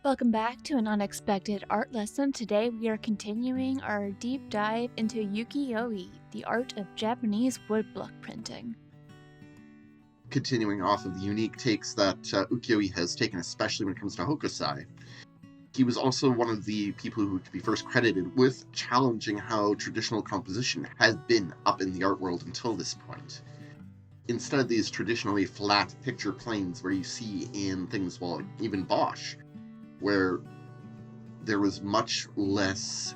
Welcome back to an unexpected art lesson. Today we are continuing our deep dive into Ukiyo-e, the art of Japanese woodblock printing. Continuing off of the unique takes that Ukiyo-e has taken, especially when it comes to hokusai, he was also one of the people who could be first credited with challenging how traditional composition has been up in the art world until this point. Instead of these traditionally flat picture planes where you see in things, well, even Bosch, where there was much less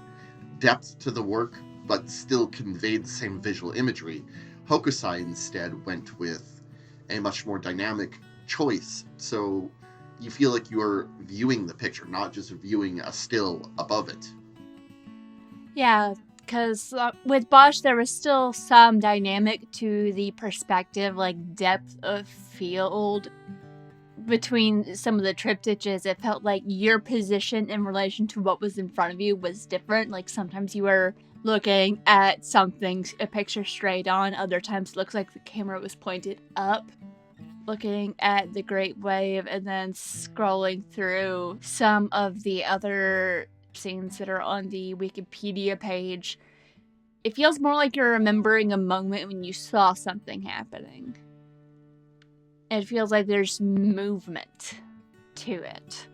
depth to the work, but still conveyed the same visual imagery, hokusai instead went with a much more dynamic choice. So you feel like you're viewing the picture, not just viewing a still above it. Yeah, because with Bosch there was still some dynamic to the perspective, like depth of field between some of the triptychs. It felt like your position in relation to what was in front of you was different. Like sometimes you were looking at something, a picture straight on. Other times it looks like the camera was pointed up, looking at the Great Wave, and then scrolling through some of the other scenes that are on the Wikipedia page. It feels more like you're remembering a moment when you saw something happening. It feels like there's movement to it.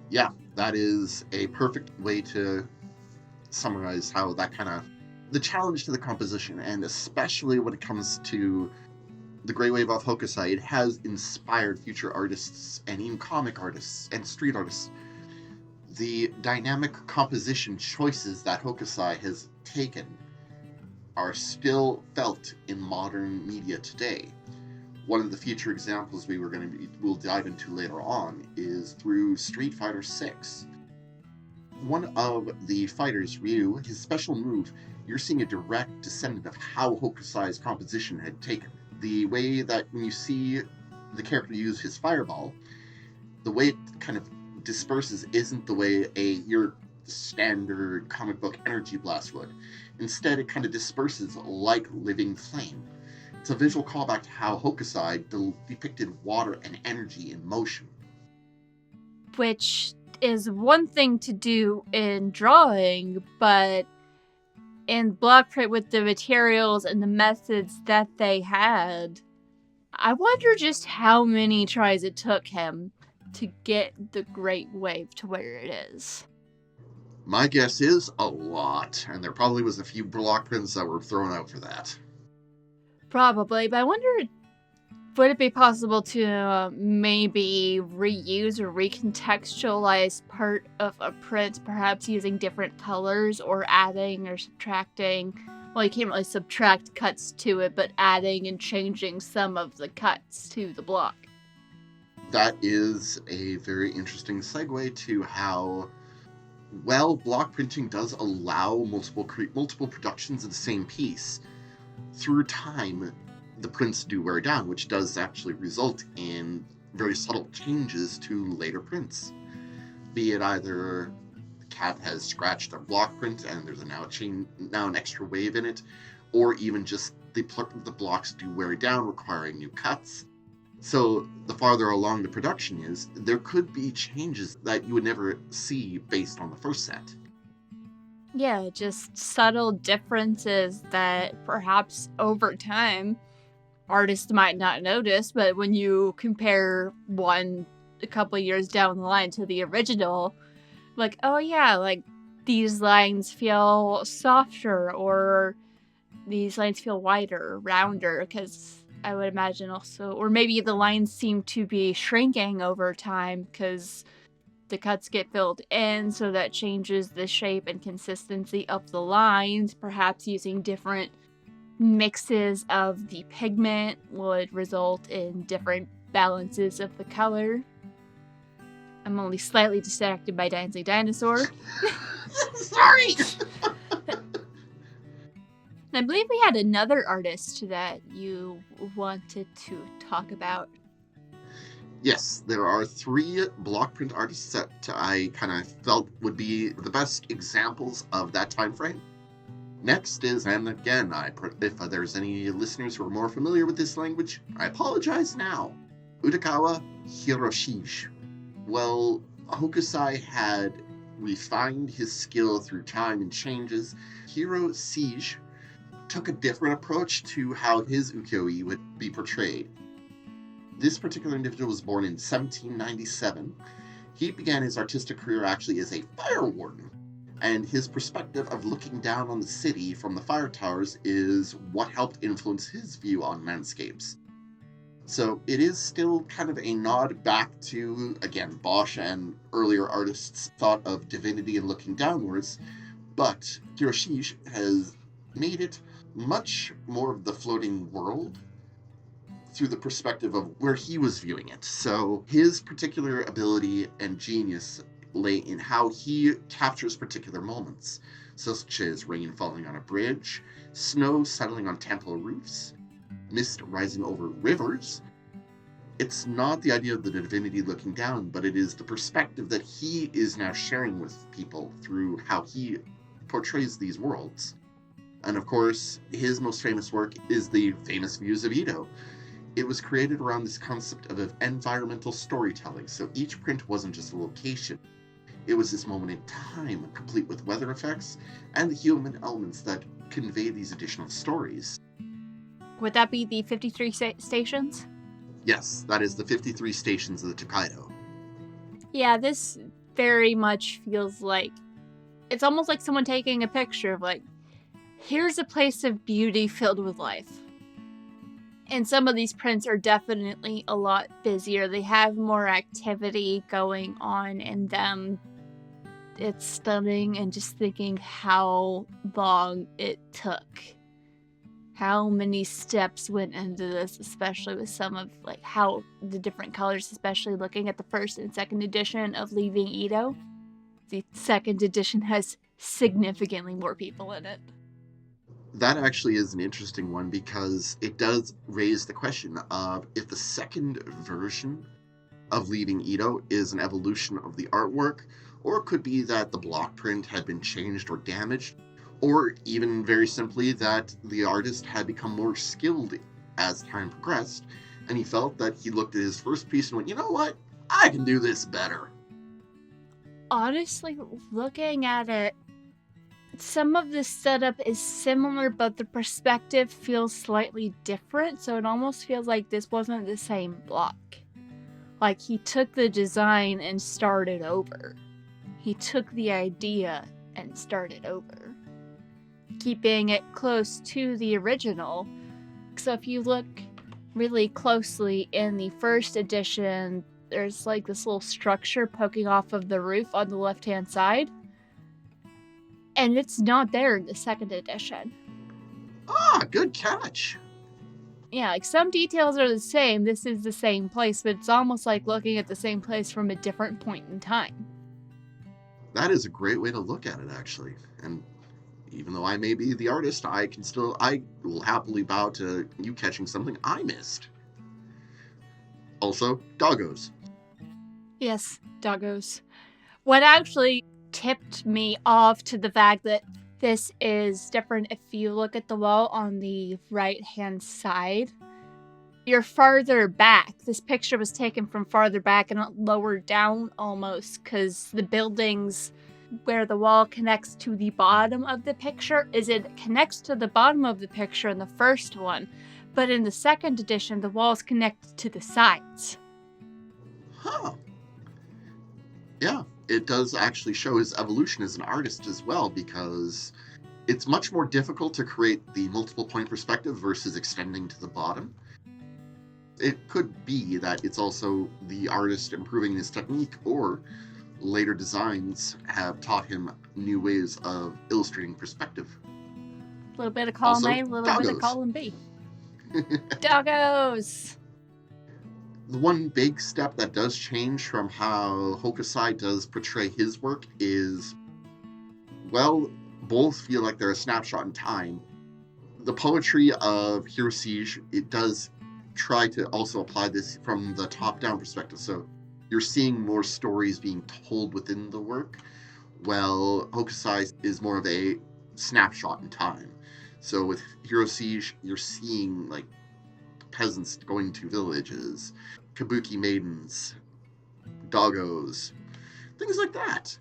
Yeah, that is a perfect way to summarize how that kind of the challenge to the composition, and especially when it comes to the Great Wave of Hokusai, it has inspired future artists and even comic artists and street artists. The dynamic composition choices that Hokusai has taken are still felt in modern media today. One of the future examples we'll dive into later on is through Street Fighter 6. One of the fighters, Ryu, his special move, you're seeing a direct descendant of how Hokusai's composition had taken. The way that when you see the character use his fireball, the way it kind of disperses isn't the way your standard comic book energy blast would. Instead, it kind of disperses like living flame. It's a visual callback to how Hokusai depicted water and energy in motion. Which is one thing to do in drawing, but in block print with the materials and the methods that they had, I wonder just how many tries it took him to get the Great Wave to where it is. My guess is a lot, and there probably was a few block prints that were thrown out for that. Probably, but I wonder, would it be possible to maybe reuse or recontextualize part of a print, perhaps using different colors or adding or subtracting? Well, you can't really subtract cuts to it, but adding and changing some of the cuts to the block. That is a very interesting segue to how well block printing does allow multiple productions of the same piece. Through time, the prints do wear down, which does actually result in very subtle changes to later prints. Be it either the cat has scratched a block print and there's now an extra wave in it, or even just the blocks do wear down, requiring new cuts. So the farther along the production is, there could be changes that you would never see based on the first set. Yeah, just subtle differences that perhaps over time artists might not notice, but when you compare one a couple of years down the line to the original, like, oh yeah, like these lines feel softer, or these lines feel wider, rounder, because I would imagine also, or maybe the lines seem to be shrinking over time because the cuts get filled in, so that changes the shape and consistency of the lines. Perhaps using different mixes of the pigment would result in different balances of the color. I'm only slightly distracted by Dancing Dinosaur. Sorry! I believe we had another artist that you wanted to talk about. Yes, there are 3 block print artists that I kind of felt would be the best examples of that time frame. Next is, and again, if there's any listeners who are more familiar with this language, I apologize now, Utagawa Hiroshige. Well, Hokusai had refined his skill through time and changes. Hiroshige took a different approach to how his ukiyo-e would be portrayed. This particular individual was born in 1797. He began his artistic career actually as a fire warden, and his perspective of looking down on the city from the fire towers is what helped influence his view on landscapes. So it is still kind of a nod back to, again, Bosch and earlier artists' thought of divinity and looking downwards, but Hiroshige has made it much more of the floating world through the perspective of where he was viewing it. So his particular ability and genius lay in how he captures particular moments, such as rain falling on a bridge, snow settling on temple roofs, mist rising over rivers. It's not the idea of the divinity looking down, but it is the perspective that he is now sharing with people through how he portrays these worlds. And of course, his most famous work is the famous Views of Edo. It was created around this concept of environmental storytelling, so each print wasn't just a location. It was this moment in time, complete with weather effects and the human elements that convey these additional stories. Would that be the 53 stations? Yes, that is the 53 stations of the Tokaido. Yeah, this very much feels like it's almost like someone taking a picture of like, here's a place of beauty filled with life. And some of these prints are definitely a lot busier. They have more activity going on in them. It's stunning, and just thinking how long it took. How many steps went into this, especially with some of like how the different colors, especially looking at the first and second edition of Leaving Edo. The second edition has significantly more people in it. That actually is an interesting one because it does raise the question of if the second version of Leaving Edo is an evolution of the artwork, or it could be that the block print had been changed or damaged, or even very simply that the artist had become more skilled as time progressed, and he felt that he looked at his first piece and went, you know what, I can do this better. Honestly, looking at it, some of the setup is similar, but the perspective feels slightly different, so it almost feels like this wasn't the same block. Like he took the design and started over. He took the idea and started over, keeping it close to the original. So if you look really closely in the first edition, there's like this little structure poking off of the roof on the left-hand side. And it's not there in the second edition. Ah, good catch. Yeah, like some details are the same. This is the same place, but it's almost like looking at the same place from a different point in time. That is a great way to look at it, actually. And even though I may be the artist, I will happily bow to you catching something I missed. Also, doggos. Yes, doggos. What actually tipped me off to the fact that this is different, if you look at the wall on the right-hand side, you're farther back. This picture was taken from farther back and lower down almost, because the buildings where the wall connects to the bottom of the picture it connects to the bottom of the picture in the first one, but in the second edition the walls connect to the sides. Huh. Yeah, it does actually show his evolution as an artist as well, because it's much more difficult to create the multiple point perspective versus extending to the bottom. It could be that it's also the artist improving his technique, or later designs have taught him new ways of illustrating perspective. A little bit of column A, a little bit of column B. Doggos! The one big step that does change from how Hokusai does portray his work is, well, both feel like they're a snapshot in time. The poetry of Hiroshige, it does try to also apply this from the top-down perspective, so you're seeing more stories being told within the work, while Hokusai is more of a snapshot in time. So with Hiroshige, you're seeing like peasants going to villages, kabuki maidens, doggos, things like that.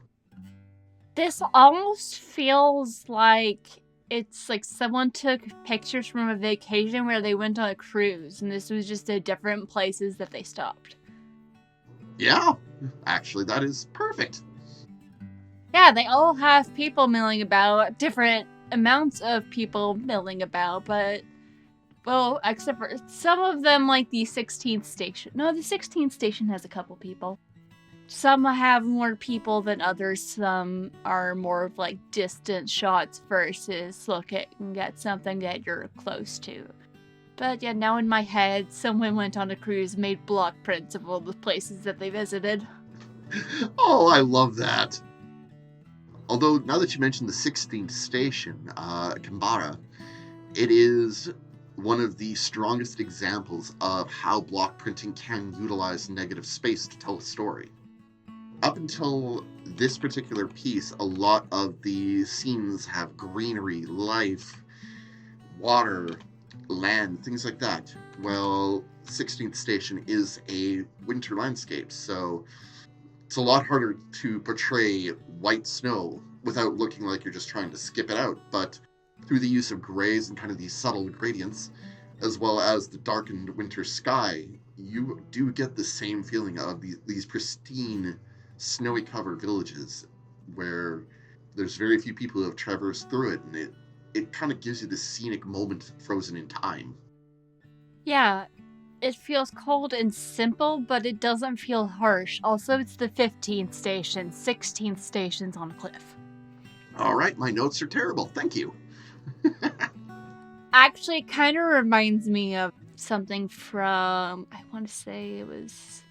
This almost feels like it's like someone took pictures from a vacation where they went on a cruise, and this was just the different places that they stopped. Yeah, actually, that is perfect. Yeah, they all have people milling about, different amounts of people milling about, but, well, except for some of them, like the 16th station. No, the 16th station has a couple people. Some have more people than others. Some are more of like distant shots versus look at and get something that you're close to. But yeah, now in my head, someone went on a cruise and made block prints of all the places that they visited. Oh, I love that. Although, now that you mentioned the 16th station, Canberra, it is one of the strongest examples of how block printing can utilize negative space to tell a story. Up until this particular piece, a lot of the scenes have greenery, life, water, land, things like that. Well, 16th Station is a winter landscape, so it's a lot harder to portray white snow without looking like you're just trying to skip it out. But through the use of grays and kind of these subtle gradients, as well as the darkened winter sky, you do get the same feeling of these pristine, snowy covered villages where there's very few people who have traversed through it, and it kind of gives you this scenic moment frozen in time. Yeah, it feels cold and simple, but it doesn't feel harsh. Also, it's the 15th station, 16th station's on a cliff. All right, my notes are terrible. Thank you. Actually, it kind of reminds me of something from, I want to say it was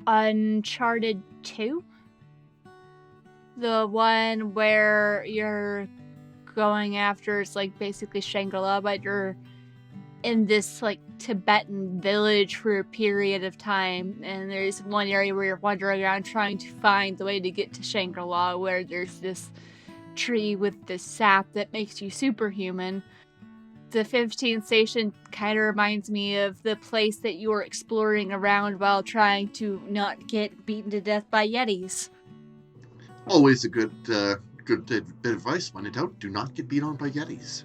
Uncharted 2? The one where you're going after, it's like basically Shangri-La, but you're in this like Tibetan village for a period of time, and there's one area where you're wandering around trying to find the way to get to Shangri-La, where there's this tree with this sap that makes you superhuman. The 15th station kind of reminds me of the place that you were exploring around while trying to not get beaten to death by Yetis. Always a good bit of advice. When in doubt, do not get beat on by Yetis.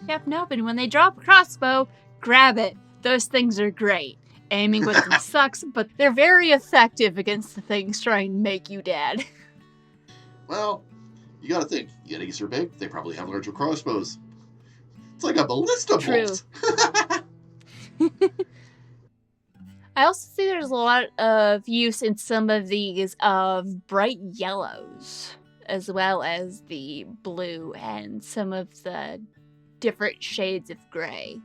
Yep, nope, and when they drop a crossbow, grab it. Those things are great. Aiming with them sucks, but they're very effective against the things trying to make you dead. Well, you gotta think, Yetis are big, they probably have larger crossbows. It's like a ballista bolt. I also see there's a lot of use in some of these of bright yellows, as well as the blue and some of the different shades of gray.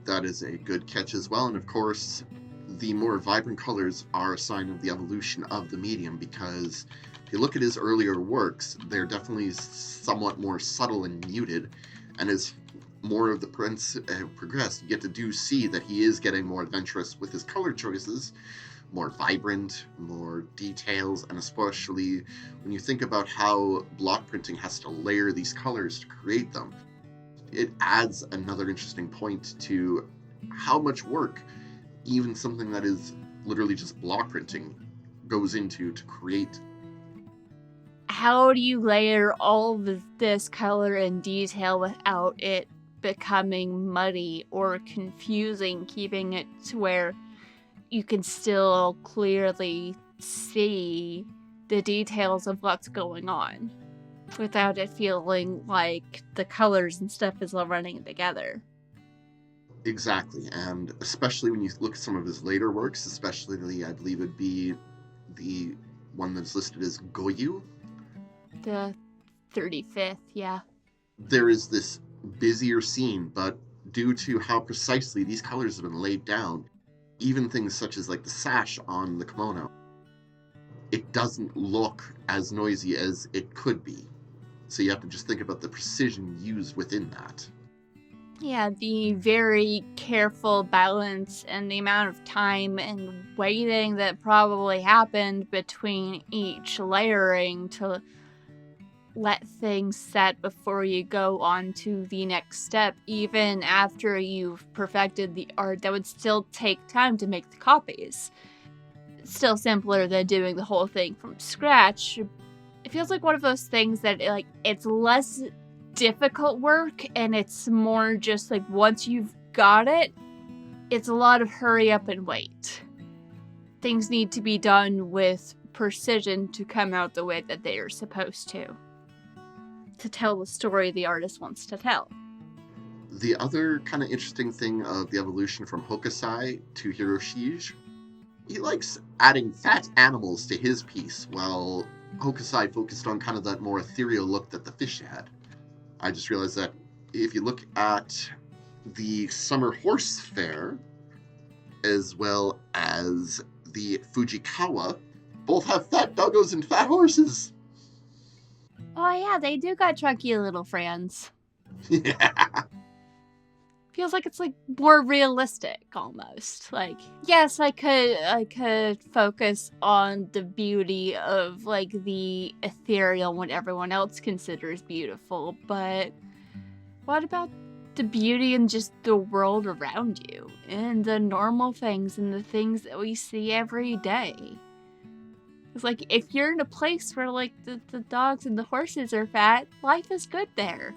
That is a good catch as well, and of course, the more vibrant colors are a sign of the evolution of the medium, because if you look at his earlier works, they're definitely somewhat more subtle and muted, and as more of the prints have progressed, you get to see that he is getting more adventurous with his color choices, more vibrant, more details, and especially when you think about how block printing has to layer these colors to create them, it adds another interesting point to how much work even something that is literally just block printing goes into to create. How do you layer all of this color and detail without it becoming muddy or confusing, keeping it to where you can still clearly see the details of what's going on without it feeling like the colors and stuff is all running together? Exactly, and especially when you look at some of his later works, especially I believe it'd be the one that's listed as Goyu. The 35th, yeah. There is this busier scene, but due to how precisely these colors have been laid down, even things such as like the sash on the kimono, it doesn't look as noisy as it could be. So you have to just think about the precision used within that. Yeah, the very careful balance and the amount of time and waiting that probably happened between each layering to let things set before you go on to the next step. Even after you've perfected the art, that would still take time to make the copies. still simpler than doing the whole thing from scratch. It feels like one of those things that it's less difficult work, and it's more just like once you've got it, it's a lot of hurry up and wait. Things need to be done with precision to come out the way that they are supposed to tell the story the artist wants to tell. The other kind of interesting thing of the evolution from Hokusai to Hiroshige, he likes adding fat animals to his piece, while Hokusai focused on kind of that more ethereal look that the fish had. I just realized that if you look at the Summer Horse Fair, as well as the Fujikawa, both have fat doggos and fat horses. Oh yeah, they do got chunky little friends. Yeah. Feels like it's more realistic almost. Yes, I could focus on the beauty of the ethereal, what everyone else considers beautiful, but what about the beauty in just the world around you and the normal things and the things that we see every day? It's if you're in a place where the dogs and the horses are fat, life is good there.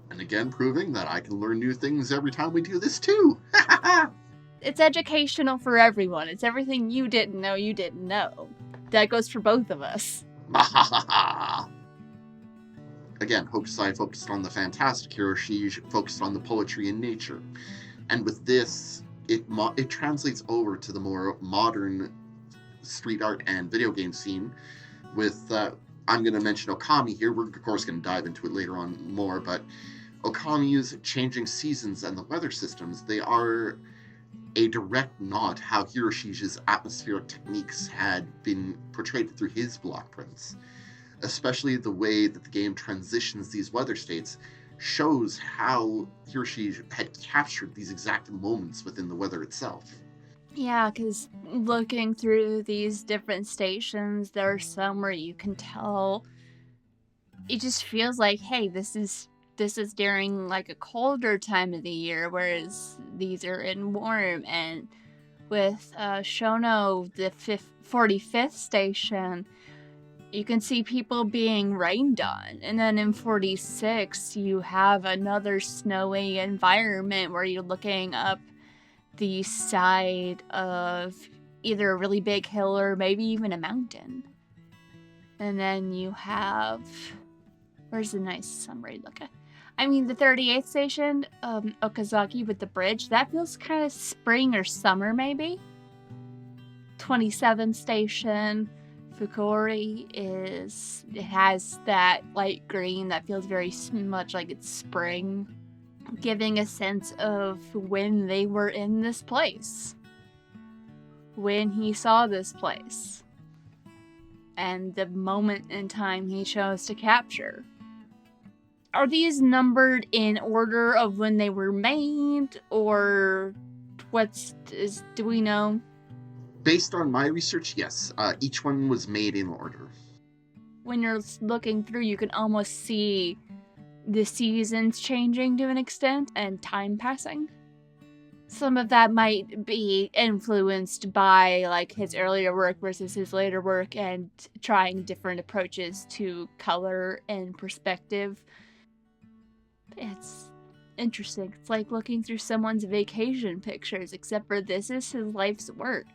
And again, proving that I can learn new things every time we do this too. It's educational for everyone. It's everything you didn't know. That goes for both of us. Again, Hokusai focused on the fantastic, Hiroshige focused on the poetry in nature. And with this, it translates over to the more modern street art and video game scene with, I'm going to mention Okami here. We're, of course, going to dive into it later on more, but Okami's changing seasons and the weather systems, they are a direct nod how Hiroshige's atmospheric techniques had been portrayed through his block prints. Especially the way that the game transitions these weather states shows how Hiroshige had captured these exact moments within the weather itself. Yeah, because looking through these different stations, there are some where you can tell it just feels like, hey, this is during a colder time of the year, whereas these are in warm. And with Shono, the 45th station, you can see people being rained on. And then in 46, you have another snowy environment where you're looking up the side of either a really big hill or maybe even a mountain. And then you have... Where's the nice summary look at? I mean, the 38th station, Okazaki with the bridge, that feels kind of spring or summer maybe. 27th station, Fukori it has that light green that feels very much like it's spring, giving a sense of when they were in this place, when he saw this place, and the moment in time he chose to capture. Are these numbered in order of when they were made, or do we know? Based on my research, yes. Each one was made in order. When you're looking through, you can almost see the seasons changing to an extent and time passing. Some of that might be influenced by his earlier work versus his later work and trying different approaches to color and perspective. It's interesting. It's like looking through someone's vacation pictures, except for this is his life's work.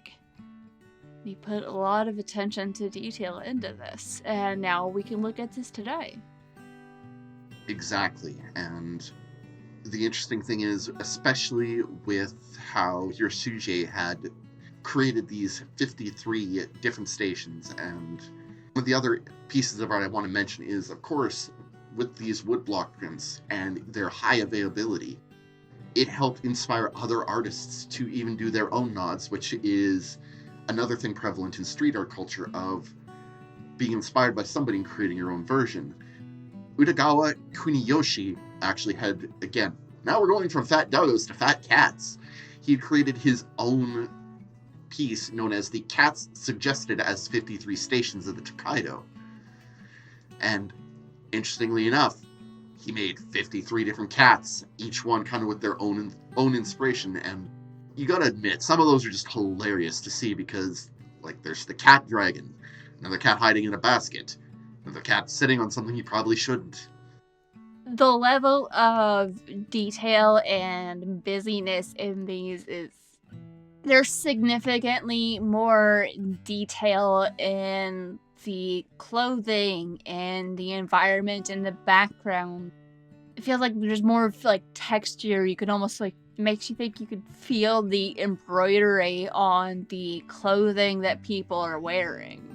He put a lot of attention to detail into this, and now we can look at this today. Exactly, and the interesting thing is, especially with how Hiroshige had created these 53 different stations, and one of the other pieces of art I want to mention is, of course, with these woodblock prints and their high availability, it helped inspire other artists to even do their own nods, which is another thing prevalent in street art culture of being inspired by somebody and creating your own version. Utagawa Kuniyoshi actually had, again, now we're going from fat doggos to fat cats. He created his own piece known as the Cats Suggested as 53 Stations of the Tokaido. And interestingly enough, he made 53 different cats, each one kind of with their own inspiration. And you gotta admit, some of those are just hilarious to see because Like there's the cat dragon, another cat hiding in a basket, another cat sitting on something he probably shouldn't. The level of detail and busyness in these is there's significantly more detail in the clothing and the environment in the background. It feels like there's more like texture. You can almost like makes you think you could feel the embroidery on the clothing that people are wearing.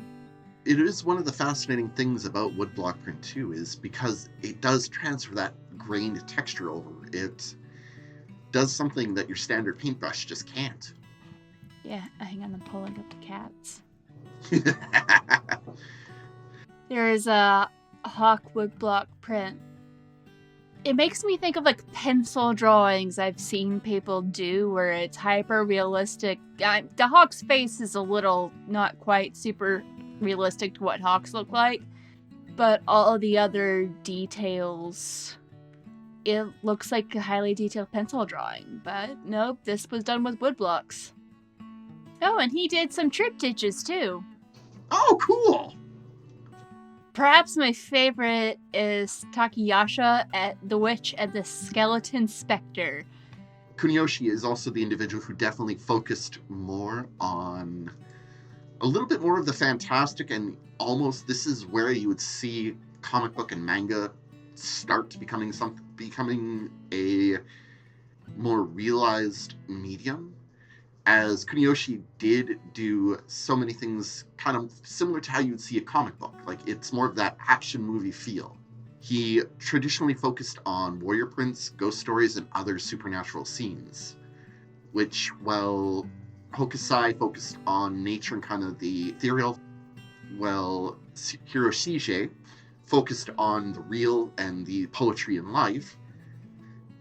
It is one of the fascinating things about woodblock print too, is because it does transfer that grained texture over. It does something that your standard paintbrush just can't. Yeah, hang on, I'm pulling up the cats. There's a hawk woodblock print. It makes me think of like pencil drawings I've seen people do where it's hyper realistic. The hawk's face is a little not quite super realistic to what hawks look like, but all of the other details, it looks like a highly detailed pencil drawing. But nope, this was done with woodblocks. Oh, and he did some triptychs too. Oh, cool! Perhaps my favorite is Takayasha at The Witch and the Skeleton Spectre. Kuniyoshi is also the individual who definitely focused more on a little bit more of the fantastic, and almost this is where you would see comic book and manga start becoming a more realized medium, as Kuniyoshi did do so many things kind of similar to how you'd see a comic book. Like, it's more of that action movie feel. He traditionally focused on warrior prints, ghost stories, and other supernatural scenes, which, while Hokusai focused on nature and kind of the ethereal, while Hiroshige focused on the real and the poetry in life,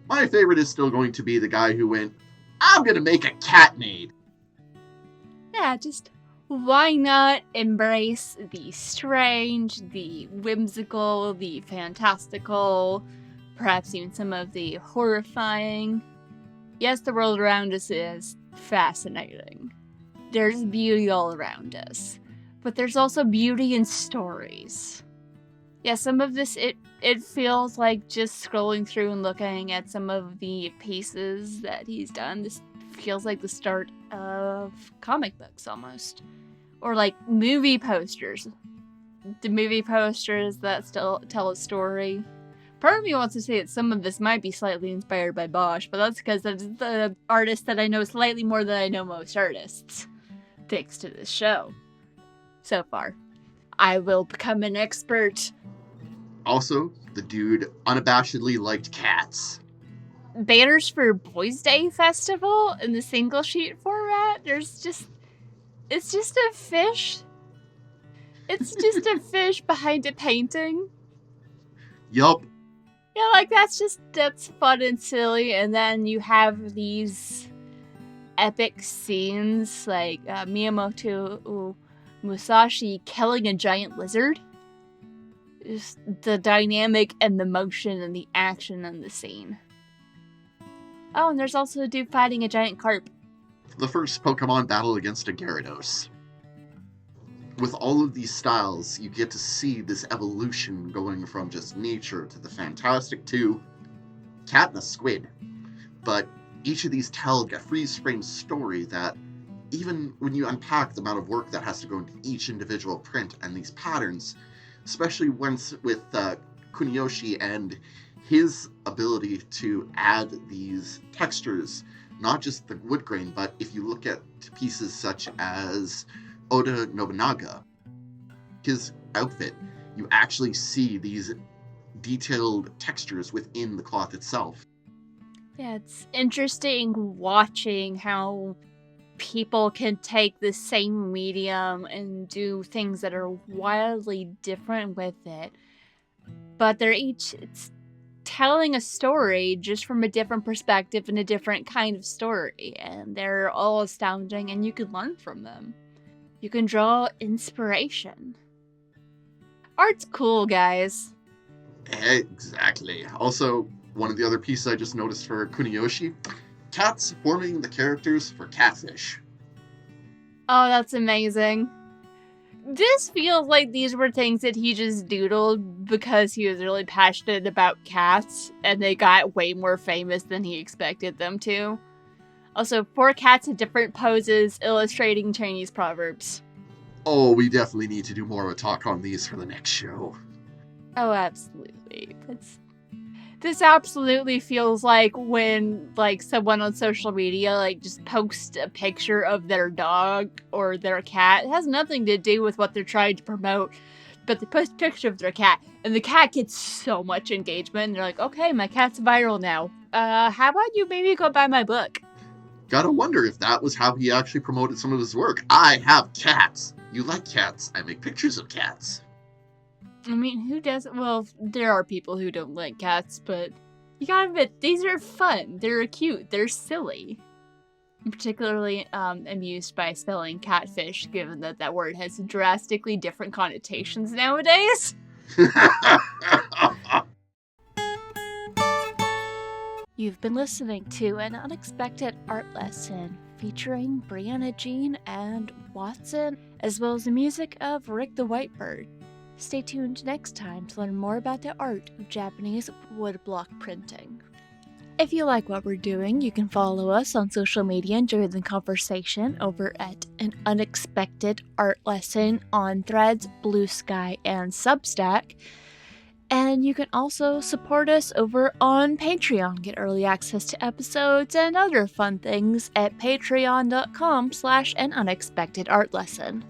my favorite is still going to be the guy who went, I'm gonna make a cat maid. Yeah, just why not embrace the strange, the whimsical, the fantastical, perhaps even some of the horrifying. Yes, the world around us is fascinating. There's beauty all around us, but there's also beauty in stories. Yeah, some of this, it feels like just scrolling through and looking at some of the pieces that he's done. This feels like the start of comic books almost. Or like movie posters. The movie posters that still tell a story. Part of me wants to say that some of this might be slightly inspired by Bosch, but that's because that's the artist that I know slightly more than I know most artists. Thanks to this show. So far. I will become an expert. Also, the dude unabashedly liked cats. Banners for Boys Day Festival in the single sheet format. It's just a fish. It's just a fish behind a painting. Yup. Yeah, like that's fun and silly. And then you have these epic scenes like Miyamoto Musashi killing a giant lizard. Just the dynamic and the motion and the action in the scene. Oh, and there's also a dude fighting a giant carp. The first Pokemon battle against a Gyarados. With all of these styles, you get to see this evolution going from just nature to the fantastic to cat and a squid. But each of these tell a freeze-frame story that, even when you unpack the amount of work that has to go into each individual print and these patterns, especially once with Kuniyoshi and his ability to add these textures, not just the wood grain, but if you look at pieces such as Oda Nobunaga, his outfit, you actually see these detailed textures within the cloth itself. Yeah, it's interesting watching how people can take the same medium and do things that are wildly different with it. But it's telling a story just from a different perspective and a different kind of story. And they're all astounding and you can learn from them. You can draw inspiration. Art's cool, guys. Exactly. Also, one of the other pieces I just noticed for Kuniyoshi, cats forming the characters for Catfish. Oh, that's amazing. This feels like these were things that he just doodled because he was really passionate about cats, and they got way more famous than he expected them to. Also, 4 cats in different poses illustrating Chinese proverbs. Oh, we definitely need to do more of a talk on these for the next show. Oh, absolutely. This absolutely feels like when, like, someone on social media, like, just posts a picture of their dog or their cat. It has nothing to do with what they're trying to promote, but they post a picture of their cat, and the cat gets so much engagement, and they're like, okay, my cat's viral now. How about you maybe go buy my book? Gotta wonder if that was how he actually promoted some of his work. I have cats. You like cats. I make pictures of cats. I mean, who doesn't? Well, there are people who don't like cats, but you gotta admit, these are fun. They're cute. They're silly. I'm particularly amused by spelling catfish, given that that word has drastically different connotations nowadays. You've been listening to an unexpected art lesson featuring Brianna, Jean, and Watson, as well as the music of Rick the Whitebird. Stay tuned next time to learn more about the art of Japanese woodblock printing. If you like what we're doing, you can follow us on social media and join the conversation over at An Unexpected Art Lesson on Threads, Blue Sky, and Substack. And you can also support us over on Patreon. Get early access to episodes and other fun things at patreon.com/anunexpectedartlesson.